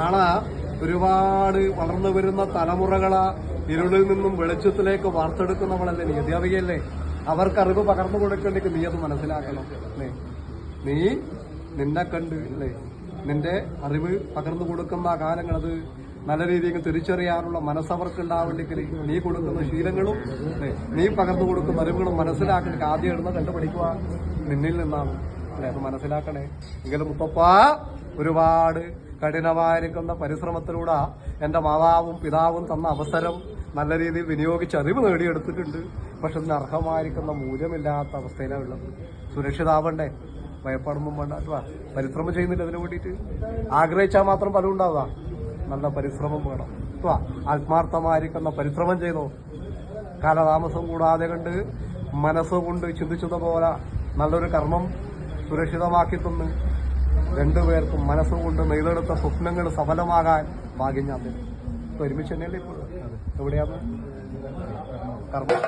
നാളെ ഒരുപാട് വളർന്നു വരുന്ന തലമുറകളെ ഇരുളിൽ നിന്നും വെളിച്ചത്തിലേക്ക് വാർത്തെടുക്കുന്നവളല്ലേ നീ, അധ്യാപികയല്ലേ? അവർക്ക് അറിവ് പകർന്നു കൊടുക്കേണ്ടെങ്കിൽ നീ അത് മനസ്സിലാക്കണം അല്ലേ? നീ നിന്നെ കണ്ട് അല്ലേ നിന്റെ അറിവ് പകർന്നു കൊടുക്കുന്ന കാലങ്ങൾ അത് നല്ല രീതിയിൽ തിരിച്ചറിയാനുള്ള മനസ്സവർക്ക് ഉണ്ടാവേണ്ടെങ്കിൽ നീ കൊടുക്കുന്ന ശീലങ്ങളും നീ പകർന്നു കൊടുക്കുന്ന അറിവുകളും മനസ്സിലാക്കണമെങ്കിൽ ആദ്യം ഇടുന്നത് കണ്ടു പഠിക്കുക നിന്നിൽ നിന്നാണ് അല്ലെ? അത് മനസ്സിലാക്കണേ. എങ്കിലും മുത്തപ്പ ഒരുപാട് കഠിനമായിരിക്കുന്ന പരിശ്രമത്തിലൂടെ എന്റെ മാതാവും പിതാവും തന്ന അവസരം നല്ല രീതിയിൽ വിനിയോഗിച്ച് അറിവ് നേടിയെടുത്തിട്ടുണ്ട്. പക്ഷെ ഇതിന് അർഹമായിരിക്കുന്ന മൂല്യമില്ലാത്ത അവസ്ഥയിലാണ് ഉള്ളത്. സുരക്ഷിതാവണ്ടേ? ഭയപ്പെടുമ്പം വേണ്ട പരിശ്രമം ചെയ്യുന്നില്ല അതിനു വേണ്ടിയിട്ട്. ആഗ്രഹിച്ചാൽ മാത്രം ഫലം ഉണ്ടാവുക. നല്ല പരിശ്രമം വേണം. ആത്മാർത്ഥമായിരിക്കുന്ന പരിശ്രമം ചെയ്തോ. കാലതാമസം കൂടാതെ കണ്ട് മനസ്സുകൊണ്ട് ചിന്തിച്ചതുപോലെ നല്ലൊരു കർമ്മം സുരക്ഷിതമാക്കി തന്ന് രണ്ടുപേർക്കും മനസ്സുകൊണ്ട് നെയ്തെടുത്ത സ്വപ്നങ്ങൾ സഫലമാകാൻ ഭാഗ്യം ഞാൻ തരും. ഒരുമിച്ച് തന്നെയല്ലേ ഇപ്പോൾ? എവിടെയാണ് കർമ്മം?